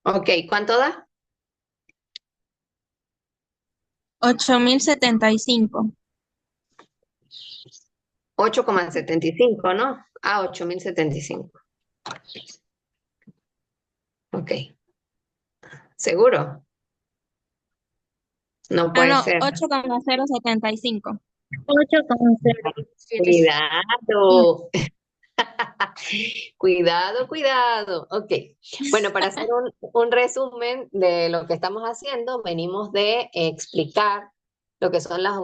Ok, ¿cuánto da? 8.075. 8,75, ¿no? Ah, 8,075. Ok, ¿seguro? No Ah, puede no, ser. 8,075. 8,075. Cuidado. Cuidado, cuidado. Ok. Bueno, para hacer un resumen de lo que estamos haciendo, venimos de explicar lo que son las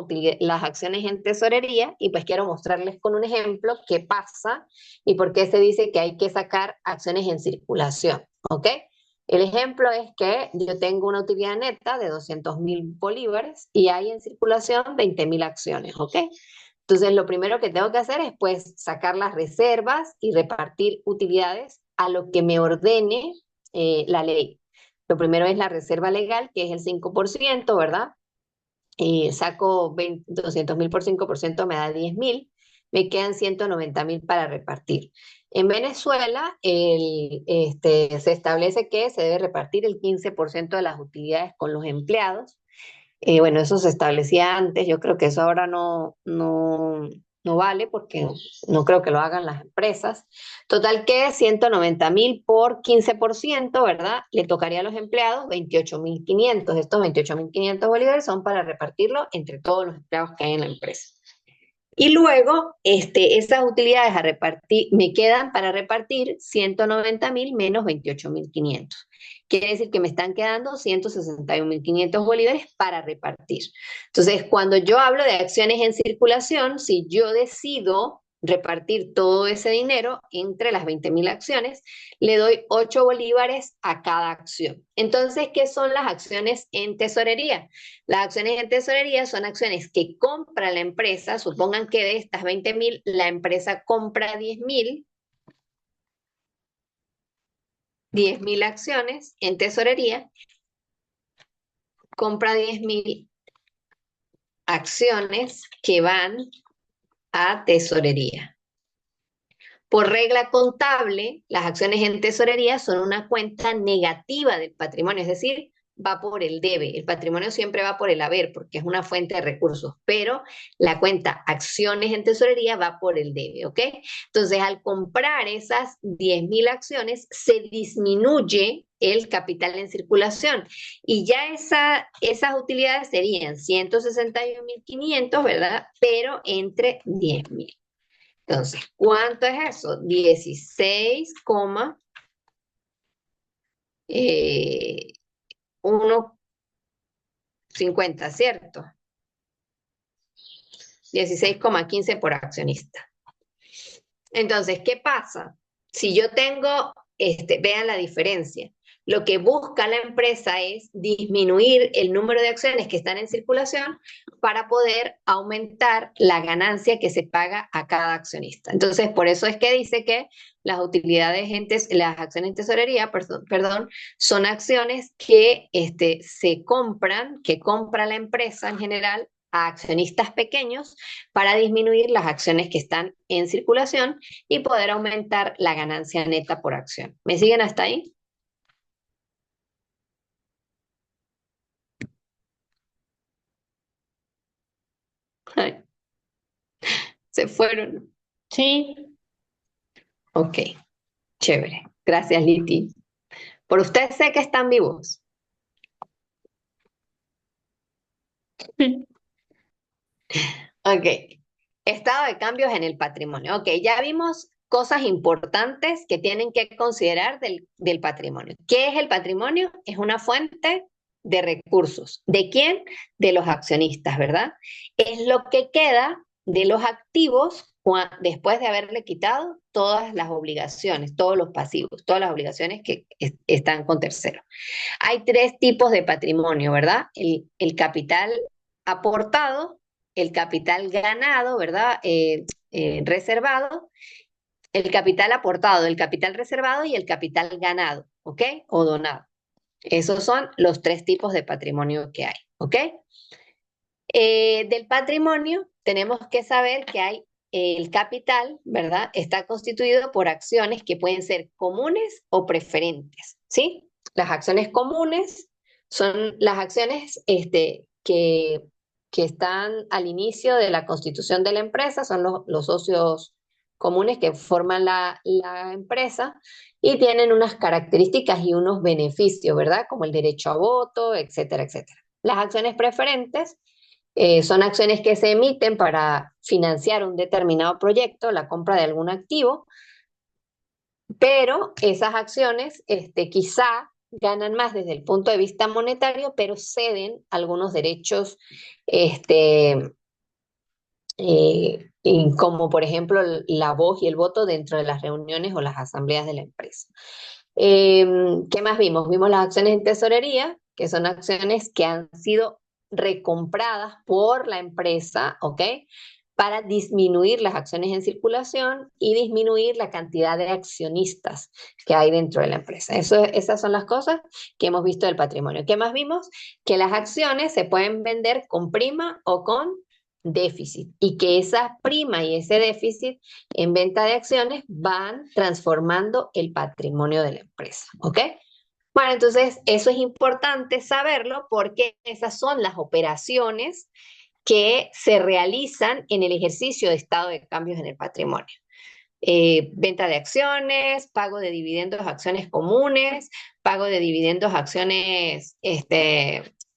acciones en tesorería y pues quiero mostrarles con un ejemplo qué pasa y por qué se dice que hay que sacar acciones en circulación. ¿Ok? El ejemplo es que yo tengo una utilidad neta de 200.000 bolívares y hay en circulación 20.000 acciones. ¿Ok? Entonces, lo primero que tengo que hacer es pues sacar las reservas y repartir utilidades a lo que me ordene la ley. Lo primero es la reserva legal, que es el 5%, ¿verdad? Saco 200.000 por 5%, me da 10.000, me quedan 190.000 para repartir. En Venezuela se establece que se debe repartir el 15% de las utilidades con los empleados. Bueno, eso se establecía antes, yo creo que eso ahora no vale porque no creo que lo hagan las empresas. Total que 190.000 por 15%, ¿verdad? Le tocaría a los empleados 28.500. Estos 28.500 bolívares son para repartirlo entre todos los empleados que hay en la empresa. Y luego, esas utilidades a repartir, me quedan para repartir 190.000 menos 28.500. Quiere decir que me están quedando 161.500 bolívares para repartir. Entonces, cuando yo hablo de acciones en circulación, si yo decido repartir todo ese dinero entre las 20.000 acciones, le doy 8 bolívares a cada acción. Entonces, ¿qué son las acciones en tesorería? Las acciones en tesorería son acciones que compra la empresa, supongan que de estas 20.000, la empresa compra 10.000 acciones en tesorería, compra 10.000 acciones que van a tesorería. Por regla contable, las acciones en tesorería son una cuenta negativa del patrimonio, es decir, va por el debe. El patrimonio siempre va por el haber, porque es una fuente de recursos, pero la cuenta acciones en tesorería va por el debe, ¿ok? Entonces, al comprar esas 10.000 acciones, se disminuye el capital en circulación y ya esas utilidades serían 161.500, ¿verdad? Pero entre 10.000. Entonces, ¿cuánto es eso? 16,150, ¿cierto? 16,15 por accionista. Entonces, ¿qué pasa? Si yo tengo, vean la diferencia. Lo que busca la empresa es disminuir el número de acciones que están en circulación para poder aumentar la ganancia que se paga a cada accionista. Entonces, por eso es que dice que las utilidades las acciones en tesorería, perdón, son acciones que se compran, que compra la empresa en general a accionistas pequeños para disminuir las acciones que están en circulación y poder aumentar la ganancia neta por acción. ¿Me siguen hasta ahí? Ay, se fueron. Sí. Ok, chévere. Gracias, Liti. Por usted sé que están vivos. Ok. Estado de cambios en el patrimonio. Ok, ya vimos cosas importantes que tienen que considerar del patrimonio. ¿Qué es el patrimonio? Es una fuente de recursos. ¿De quién? De los accionistas, ¿verdad? Es lo que queda de los activos después de haberle quitado todas las obligaciones, todos los pasivos, todas las obligaciones que están con terceros. Hay tres tipos de patrimonio, ¿verdad? El capital aportado, el capital ganado, ¿verdad? Reservado, el capital aportado, el capital reservado y el capital ganado, ¿ok? O donado. Esos son los tres tipos de patrimonio que hay, ¿ok? Del patrimonio tenemos que saber que hay el capital, ¿verdad? Está constituido por acciones que pueden ser comunes o preferentes, ¿sí? Las acciones comunes son las acciones que están al inicio de la constitución de la empresa, son los socios comunes que forman la empresa y tienen unas características y unos beneficios, ¿verdad? Como el derecho a voto, etcétera, etcétera. Las acciones preferentes son acciones que se emiten para financiar un determinado proyecto, la compra de algún activo, pero esas acciones quizá ganan más desde el punto de vista monetario, pero ceden algunos derechos, este, como por ejemplo la voz y el voto dentro de las reuniones o las asambleas de la empresa. ¿Qué más vimos? Vimos las acciones en tesorería, que son acciones que han sido recompradas por la empresa, ¿ok? Para disminuir las acciones en circulación y disminuir la cantidad de accionistas que hay dentro de la empresa. Esas son las cosas que hemos visto del patrimonio. ¿Qué más vimos? Que las acciones se pueden vender con prima o con déficit y que esa prima y ese déficit en venta de acciones van transformando el patrimonio de la empresa, ¿ok? Bueno, entonces eso es importante saberlo porque esas son las operaciones que se realizan en el ejercicio de estado de cambios en el patrimonio. Venta de acciones, pago de dividendos, acciones comunes, pago de dividendos, acciones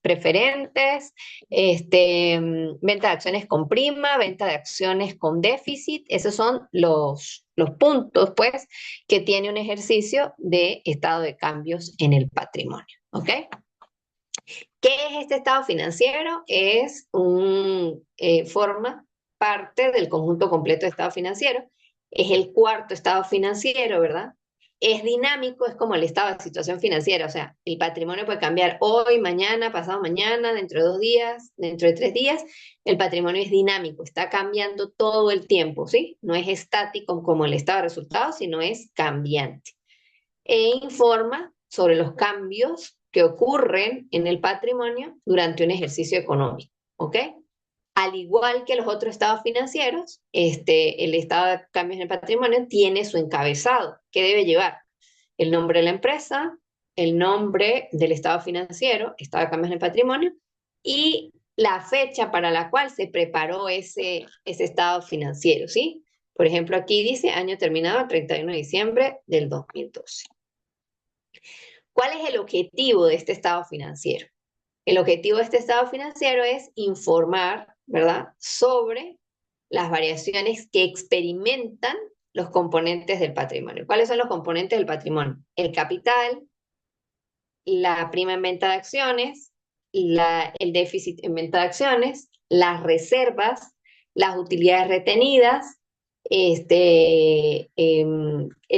preferentes, venta de acciones con prima, venta de acciones con déficit. Esos son los puntos, pues, que tiene un ejercicio de estado de cambios en el patrimonio. ¿Ok? ¿Qué es este estado financiero? Forma parte del conjunto completo de estado financiero. Es el cuarto estado financiero, ¿verdad? Es dinámico, es como el estado de situación financiera, o sea, el patrimonio puede cambiar hoy, mañana, pasado mañana, dentro de 2 días, dentro de 3 días. El patrimonio es dinámico, está cambiando todo el tiempo, ¿sí? No es estático como el estado de resultados, sino es cambiante e informa sobre los cambios que ocurren en el patrimonio durante un ejercicio económico, ¿ok? Al igual que los otros estados financieros, el estado de cambios en el patrimonio tiene su encabezado, que debe llevar el nombre de la empresa, el nombre del estado financiero, estado de cambios en el patrimonio, y la fecha para la cual se preparó ese estado financiero, ¿sí? Por ejemplo, aquí dice año terminado el 31 de diciembre del 2012. ¿Cuál es el objetivo de este estado financiero? El objetivo de este estado financiero es informar, ¿verdad?, sobre las variaciones que experimentan los componentes del patrimonio. ¿Cuáles son los componentes del patrimonio? El capital, la prima en venta de acciones, el déficit en venta de acciones, las reservas, las utilidades retenidas, el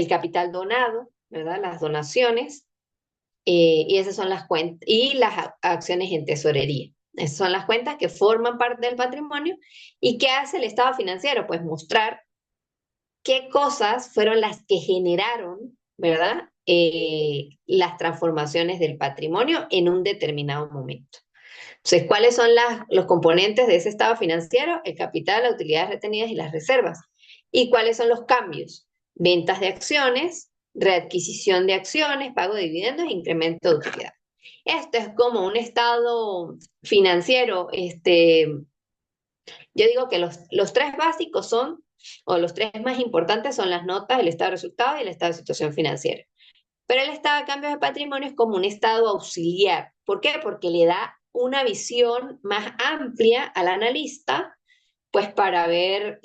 capital donado, ¿verdad?, las donaciones, y esas son las cuentas, y las acciones en tesorería. Esas son las cuentas que forman parte del patrimonio. ¿Y qué hace el estado financiero? Pues mostrar qué cosas fueron las que generaron, ¿verdad? Las transformaciones del patrimonio en un determinado momento. Entonces, ¿cuáles son los componentes de ese estado financiero? El capital, las utilidades retenidas y las reservas. ¿Y cuáles son los cambios? Ventas de acciones, readquisición de acciones, pago de dividendos e incremento de utilidad. Esto es como un estado financiero. Yo digo que los tres básicos son, o los tres más importantes son las notas, el estado de resultados y el estado de situación financiera. Pero el estado de cambios de patrimonio es como un estado auxiliar. ¿Por qué? Porque le da una visión más amplia al analista, pues para ver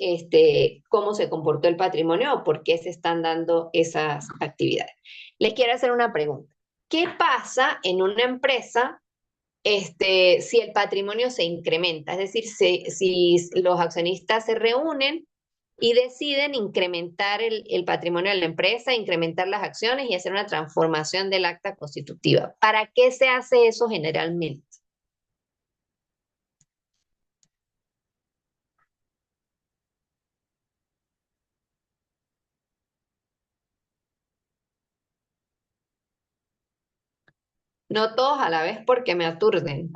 cómo se comportó el patrimonio o por qué se están dando esas actividades. Les quiero hacer una pregunta. ¿Qué pasa en una empresa si el patrimonio se incrementa? Es decir, si los accionistas se reúnen y deciden incrementar el patrimonio de la empresa, incrementar las acciones y hacer una transformación del acta constitutiva. ¿Para qué se hace eso generalmente? No todos a la vez porque me aturden.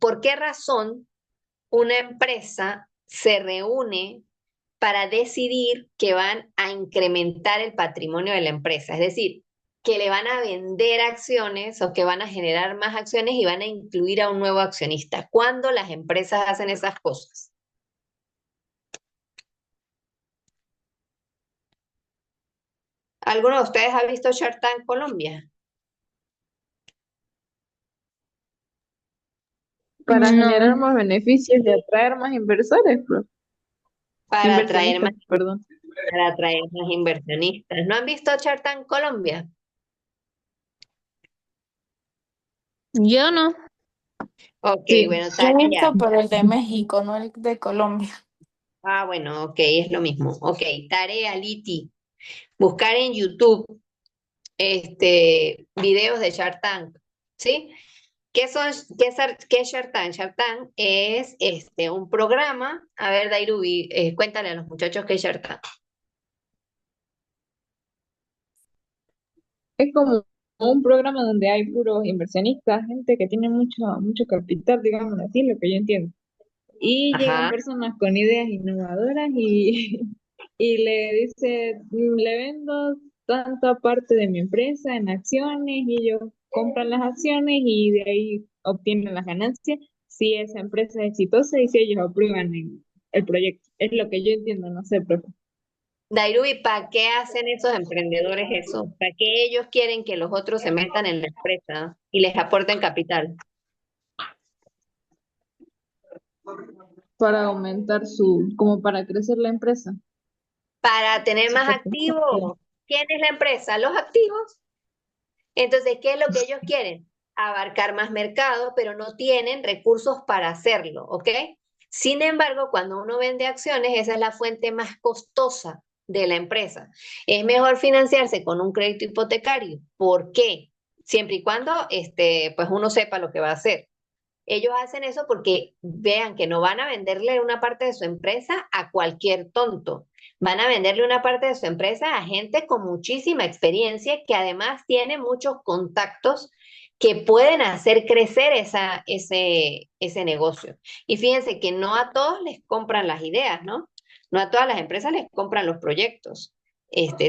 ¿Por qué razón una empresa se reúne para decidir que van a incrementar el patrimonio de la empresa, es decir, que le van a vender acciones o que van a generar más acciones y van a incluir a un nuevo accionista. ¿Cuándo las empresas hacen esas cosas? ¿Alguno de ustedes ha visto Shark Tank Colombia? Para generar No, más beneficios y atraer más inversores, Para atraer más, inversionistas, perdón. para atraer más inversionistas. ¿No han visto Shark Tank Colombia? yo no. Ok, Sí, bueno, Yo he tarea. visto, pero el de México, no el de Colombia. Ah, bueno, ok, es lo mismo. Ok, tarea, Liti. Buscar en YouTube videos de Shark Tank, ¿sí? ¿Qué es Shark Tank? Shark Tank es un programa. A ver, Dairubi, cuéntale a los muchachos qué es Shark Tank. es como un programa donde hay puros inversionistas, gente que tiene mucho capital, digamos así, lo que yo entiendo. Y llegan Ajá. personas con ideas innovadoras y le dice, le vendo tanta parte de mi empresa en acciones y ellos compran las acciones y de ahí obtienen las ganancias si esa empresa es exitosa y si ellos aprueban el proyecto. Es lo que yo entiendo, no sé, profe. Dairubi, ¿para qué hacen esos emprendedores eso? ¿Para qué ellos quieren que los otros se metan en la empresa y les aporten capital? Para aumentar como para crecer la empresa. Para tener Su más potencial. activos. ¿Quién es la empresa? Los activos. Entonces, ¿qué es lo que ellos quieren? Abarcar más mercado, pero no tienen recursos para hacerlo, ¿ok? Sin embargo, cuando uno vende acciones, esa es la fuente más costosa de la empresa. Es mejor financiarse con un crédito hipotecario. ¿Por qué? Siempre y cuando pues uno sepa lo que va a hacer. Ellos hacen eso porque vean que no van a venderle una parte de su empresa a cualquier tonto. Van a venderle una parte de su empresa a gente con muchísima experiencia que además tiene muchos contactos que pueden hacer crecer ese negocio. Y fíjense que no a todos les compran las ideas, ¿no? No a todas las empresas les compran los proyectos.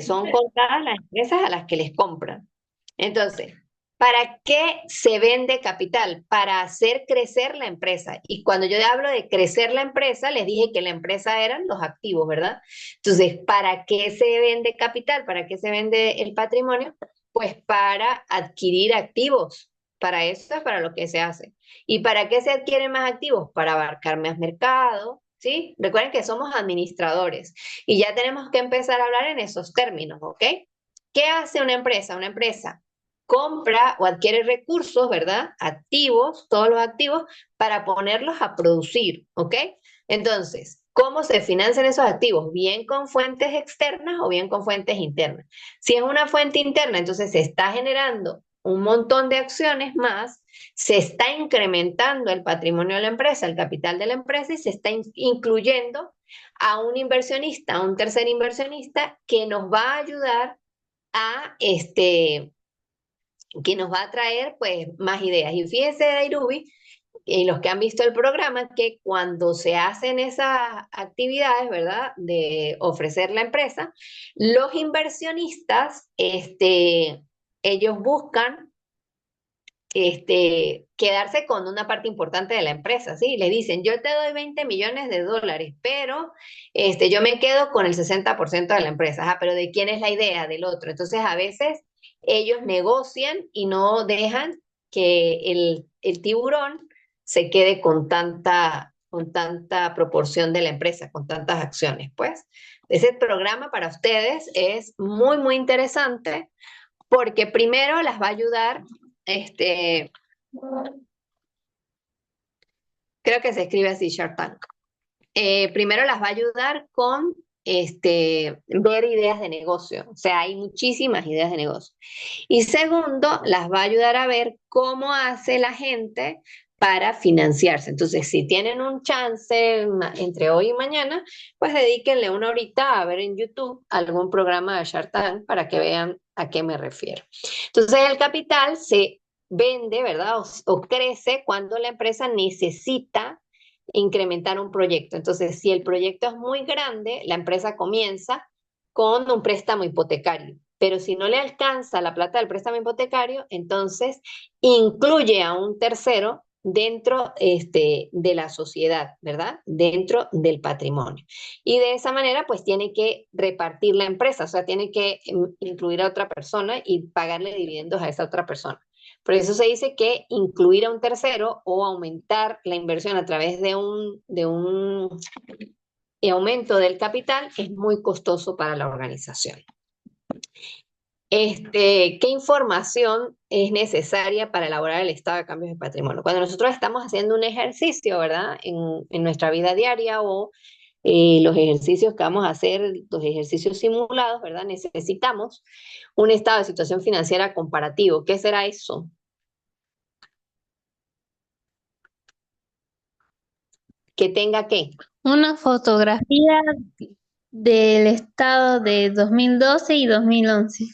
Son contadas las empresas a las que les compran. Entonces, ¿para qué se vende capital? Para hacer crecer la empresa. Y cuando yo hablo de crecer la empresa, les dije que la empresa eran los activos, ¿verdad? Entonces, ¿para qué se vende capital? ¿Para qué se vende el patrimonio? Pues para adquirir activos. Para eso es para lo que se hace. ¿Y para qué se adquieren más activos? Para abarcar más mercado, ¿sí? Recuerden que somos administradores y ya tenemos que empezar a hablar en esos términos, ¿ok? ¿Qué hace una empresa? Una empresa compra o adquiere recursos, ¿verdad? Activos, todos los activos, para ponerlos a producir, ¿ok? Entonces, ¿cómo se financian esos activos? Bien con fuentes externas o bien con fuentes internas. Si es una fuente interna, entonces se está generando un montón de acciones más, se está incrementando el patrimonio de la empresa, el capital de la empresa y se está incluyendo a un inversionista, a un tercer inversionista que nos va a ayudar a que nos va a traer pues más ideas. Y fíjense, Dairubi, y los que han visto el programa, que cuando se hacen esas actividades, ¿verdad? De ofrecer la empresa, los inversionistas, ellos buscan quedarse con una parte importante de la empresa, ¿sí? Le dicen, yo te doy 20 millones de dólares, pero yo me quedo con el 60% de la empresa. Ah, pero ¿de quién es la idea? Del otro. Entonces, a veces ellos negocian y no dejan que el tiburón se quede con tanta proporción de la empresa, con tantas acciones. Pues, ese programa para ustedes es muy, muy interesante porque primero las va a ayudar, este, creo que se escribe así, Shark Tank. Primero las va a ayudar con ver ideas de negocio, o sea, hay muchísimas ideas de negocio. Y segundo, las va a ayudar a ver cómo hace la gente para financiarse. Entonces, si tienen un chance entre hoy y mañana, pues dedíquenle una horita a ver en YouTube algún programa de Shark Tank para que vean a qué me refiero. Entonces, el capital se vende, ¿verdad? O crece cuando la empresa necesita incrementar un proyecto. Entonces, si el proyecto es muy grande, la empresa comienza con un préstamo hipotecario. Pero si no le alcanza la plata del préstamo hipotecario, entonces incluye a un tercero dentro de la sociedad, ¿verdad? Dentro del patrimonio. Y de esa manera, pues tiene que repartir la empresa, o sea, tiene que incluir a otra persona y pagarle dividendos a esa otra persona. Por eso se dice que incluir a un tercero o aumentar la inversión a través de un aumento del capital es muy costoso para la organización. ¿Qué información es necesaria para elaborar el estado de cambios de patrimonio? Cuando nosotros estamos haciendo un ejercicio, ¿verdad? En nuestra vida diaria o los ejercicios que vamos a hacer, los ejercicios simulados, ¿verdad? Necesitamos un estado de situación financiera comparativo. ¿Qué será eso? Que tenga qué. Una fotografía del estado de 2012 y 2011.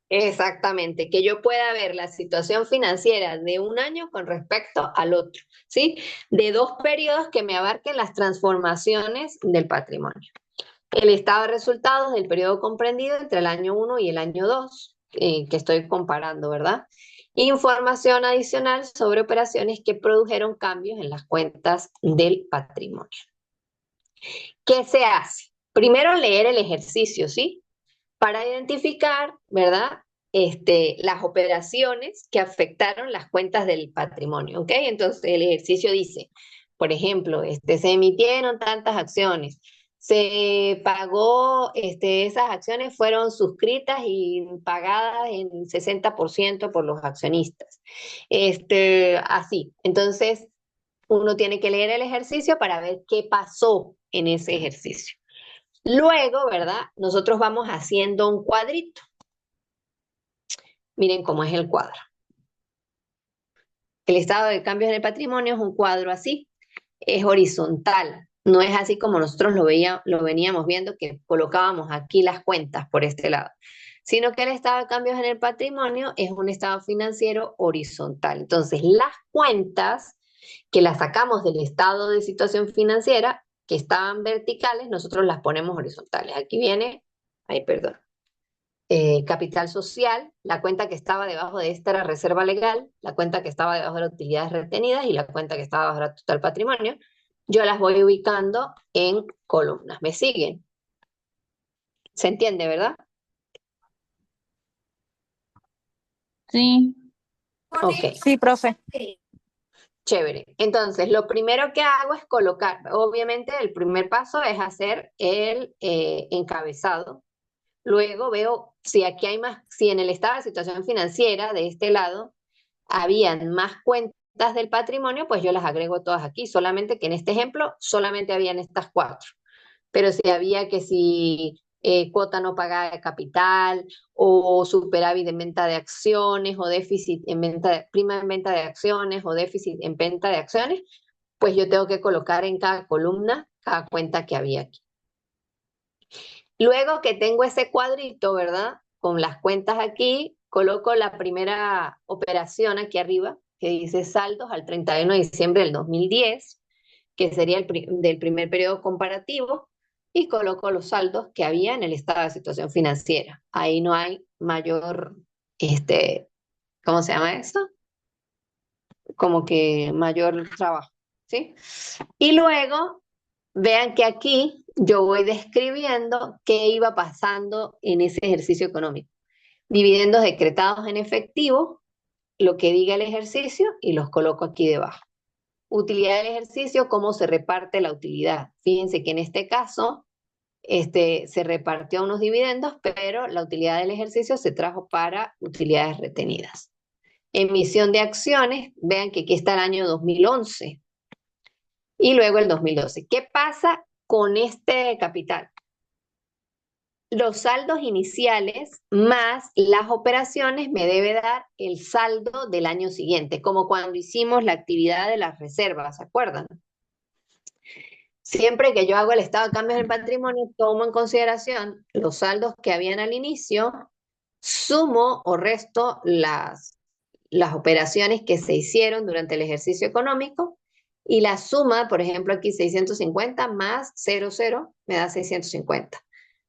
Exactamente, que yo pueda ver la situación financiera de un año con respecto al otro, ¿sí? De dos periodos que me abarquen las transformaciones del patrimonio. El estado de resultados del periodo comprendido entre el año 1 y el año 2, que estoy comparando, ¿verdad? Información adicional sobre operaciones que produjeron cambios en las cuentas del patrimonio. ¿Qué se hace? Primero leer el ejercicio, ¿sí? Para identificar, ¿verdad? Las operaciones que afectaron las cuentas del patrimonio, ¿ok? Entonces el ejercicio dice, por ejemplo, se emitieron tantas acciones, se pagó, esas acciones fueron suscritas y pagadas en 60% por los accionistas. Así. Entonces, uno tiene que leer el ejercicio para ver qué pasó en ese ejercicio. Luego, ¿verdad? Nosotros vamos haciendo un cuadrito. Miren cómo es el cuadro. El estado de cambios en el patrimonio es un cuadro así, es horizontal. No es así como nosotros lo veníamos viendo, que colocábamos aquí las cuentas por este lado, sino que el estado de cambios en el patrimonio es un estado financiero horizontal. Entonces, las cuentas que las sacamos del estado de situación financiera, que estaban verticales, nosotros las ponemos horizontales. Aquí viene, ay, perdón. Capital social, la cuenta que estaba debajo de esta era reserva legal, la cuenta que estaba debajo era utilidades retenidas y la cuenta que estaba debajo era total patrimonio. Yo las voy ubicando en columnas. ¿Me siguen? ¿Se entiende, verdad? Sí. Ok, Sí, profe. chévere. Entonces, lo primero que hago es colocar, obviamente el primer paso es hacer el encabezado. Luego veo si aquí hay más, si en el estado de situación financiera de este lado habían más cuentas del patrimonio, pues yo las agrego todas aquí, solamente que en este ejemplo solamente habían estas cuatro. Pero si había que si cuota no pagada de capital o superávit en venta de acciones o déficit en prima en venta de acciones o déficit en venta de acciones, pues yo tengo que colocar en cada columna cada cuenta que había aquí. Luego que tengo ese cuadrito, ¿verdad? Con las cuentas aquí, coloco la primera operación aquí arriba, que dice saldos al 31 de diciembre del 2010, que sería del primer periodo comparativo, y coloco los saldos que había en el estado de situación financiera. Ahí no hay mayor, ¿cómo se llama eso? Como que mayor trabajo, ¿sí? Y luego vean que aquí yo voy describiendo qué iba pasando en ese ejercicio económico. Dividendos decretados en efectivo, lo que diga el ejercicio y los coloco aquí debajo. Utilidad del ejercicio, cómo se reparte la utilidad. Fíjense que en este caso se repartió unos dividendos, pero la utilidad del ejercicio se trajo para utilidades retenidas. Emisión de acciones, vean que aquí está el año 2011 y luego el 2012. ¿Qué pasa con este capital? Los saldos iniciales más las operaciones me debe dar el saldo del año siguiente, como cuando hicimos la actividad de las reservas, ¿se acuerdan? Siempre que yo hago el estado de cambios del patrimonio, tomo en consideración los saldos que habían al inicio, sumo o resto las operaciones que se hicieron durante el ejercicio económico Y la suma, por ejemplo, aquí 650 más 00 me da 650.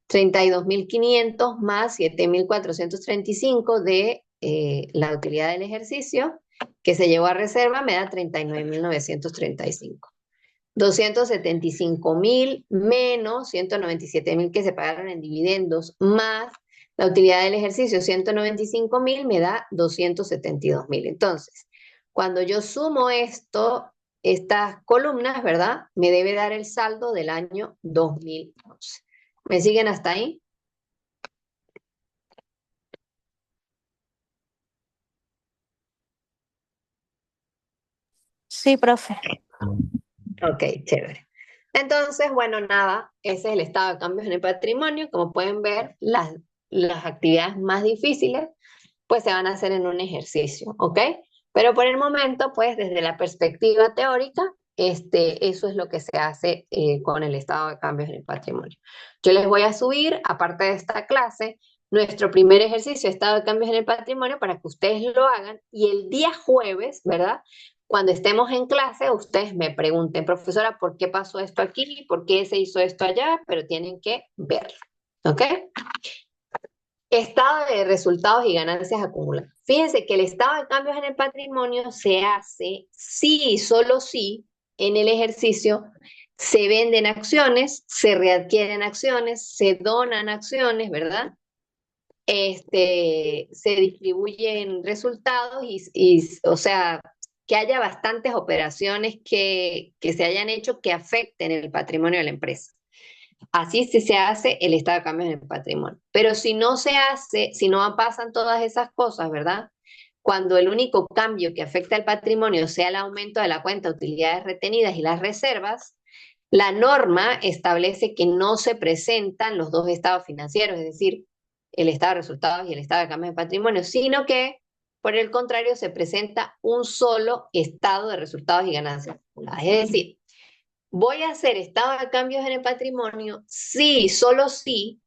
32.500 más 7.435 de la utilidad del ejercicio que se llevó a reserva me da 39.935. 275.000 menos 197.000 que se pagaron en dividendos más la utilidad del ejercicio 195.000 me da 272.000. Entonces, cuando yo sumo esto, estas columnas, ¿verdad? Me debe dar el saldo del año 2011. ¿Me siguen hasta ahí? Sí, profe. Ok, chévere. Entonces, bueno, nada, ese es el estado de cambios en el patrimonio. Como pueden ver, las actividades más difíciles, pues se van a hacer en un ejercicio, ¿ok? Pero por el momento, pues desde la perspectiva teórica, eso es lo que se hace con el estado de cambios en el patrimonio. Yo les voy a subir, aparte de esta clase, nuestro primer ejercicio, estado de cambios en el patrimonio, para que ustedes lo hagan y el día jueves, ¿verdad? Cuando estemos en clase, ustedes me pregunten, profesora, ¿por qué pasó esto aquí? ¿Por qué se hizo esto allá? Pero tienen que verlo, ¿ok? Estado de resultados y ganancias acumuladas. Fíjense que el estado de cambios en el patrimonio se hace si y solo si en el ejercicio se venden acciones, se readquieren acciones, se donan acciones, ¿verdad? Se distribuyen resultados o sea, que haya bastantes operaciones que se hayan hecho que afecten el patrimonio de la empresa. Así sí se hace el estado de cambios en el patrimonio. Pero si no se hace, si no pasan todas esas cosas, ¿verdad? Cuando el único cambio que afecta al patrimonio sea el aumento de la cuenta de utilidades retenidas y las reservas, la norma establece que no se presentan los dos estados financieros, es decir, el estado de resultados y el estado de cambios de patrimonio, sino que, por el contrario, se presenta un solo estado de resultados y ganancias acumuladas. Es decir, voy a hacer estado de cambios en el patrimonio si, solo si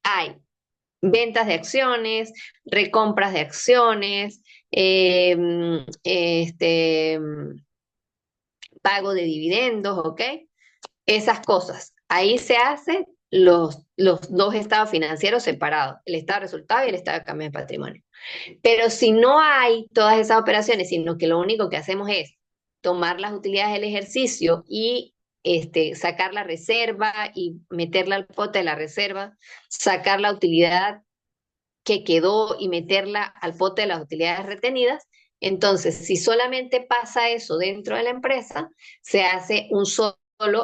hay ventas de acciones, recompras de acciones, pago de dividendos, ¿ok? Esas cosas. Ahí se hacen los dos estados financieros separados, el estado de resultados y el estado de cambio de patrimonio. Pero si no hay todas esas operaciones, sino que lo único que hacemos es tomar las utilidades del ejercicio y sacar la reserva y meterla al pote de la reserva, sacar la utilidad que quedó y meterla al pote de las utilidades retenidas, entonces si solamente pasa eso dentro de la empresa, se hace un solo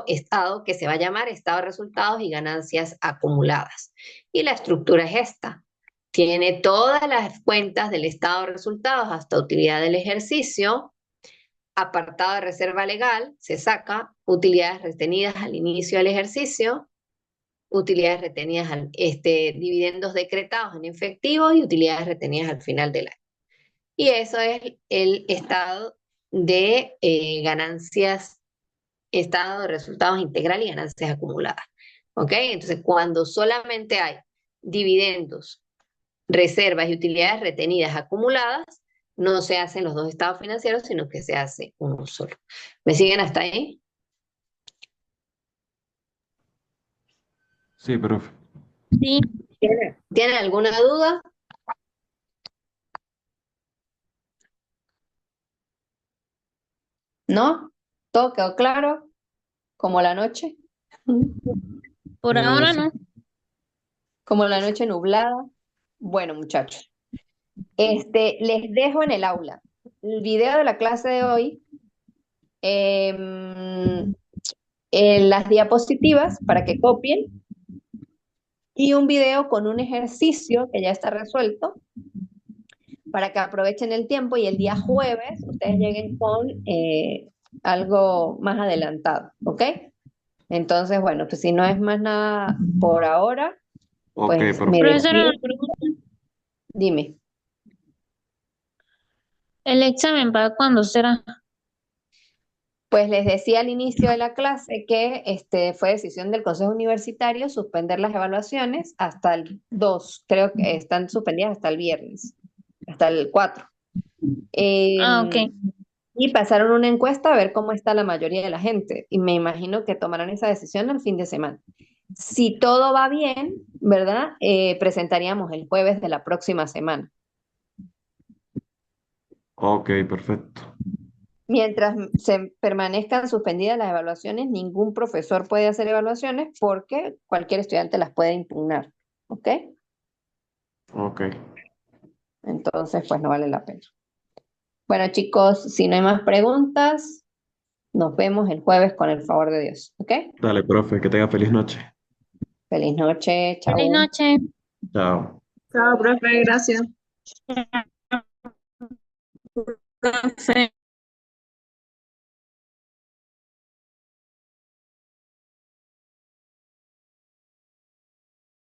estado que se va a llamar estado de resultados y ganancias acumuladas. Y la estructura es esta. Tiene todas las cuentas del estado de resultados hasta utilidad del ejercicio, apartado de reserva legal, se saca utilidades retenidas al inicio del ejercicio, utilidades retenidas, dividendos decretados en efectivo y utilidades retenidas al final del año. Y eso es el estado de ganancias, estado de resultados integral y ganancias acumuladas. ¿Ok? Entonces, cuando solamente hay dividendos, reservas y utilidades retenidas acumuladas, no se hacen los dos estados financieros, sino que se hace uno solo. ¿Me siguen hasta ahí? Sí, profe. Sí, ¿Tienen alguna duda? ¿No? ¿Todo quedó claro? ¿Como la noche? por ahora no. Como la noche nublada. Bueno, muchachos, les dejo en el aula el video de la clase de hoy, en las diapositivas para que copien y un video con un ejercicio que ya está resuelto para que aprovechen el tiempo y el día jueves ustedes lleguen con algo más adelantado, ¿ok? Entonces, bueno, pues si no es más nada por ahora, Ok, pues profe. me Profesora, despido. una pregunta. Dime. ¿El examen para cuándo será? Pues les decía al inicio de la clase que fue decisión del Consejo Universitario suspender las evaluaciones hasta el 2, creo que están suspendidas hasta el viernes, hasta el 4. Ah, ok. Y pasaron una encuesta a ver cómo está la mayoría de la gente. Y me imagino que tomarán esa decisión el fin de semana. Si todo va bien, ¿verdad? Presentaríamos el jueves de la próxima semana. Ok, perfecto. Mientras se permanezcan suspendidas las evaluaciones, ningún profesor puede hacer evaluaciones porque cualquier estudiante las puede impugnar. ¿Ok? Ok. Entonces, pues no vale la pena. Bueno, chicos, si no hay más preguntas, nos vemos el jueves con el favor de Dios. ¿Ok? Dale, profe, que tenga feliz noche. Feliz noche, Feliz chao. noche. Chao. Chao, profe, gracias. Profe.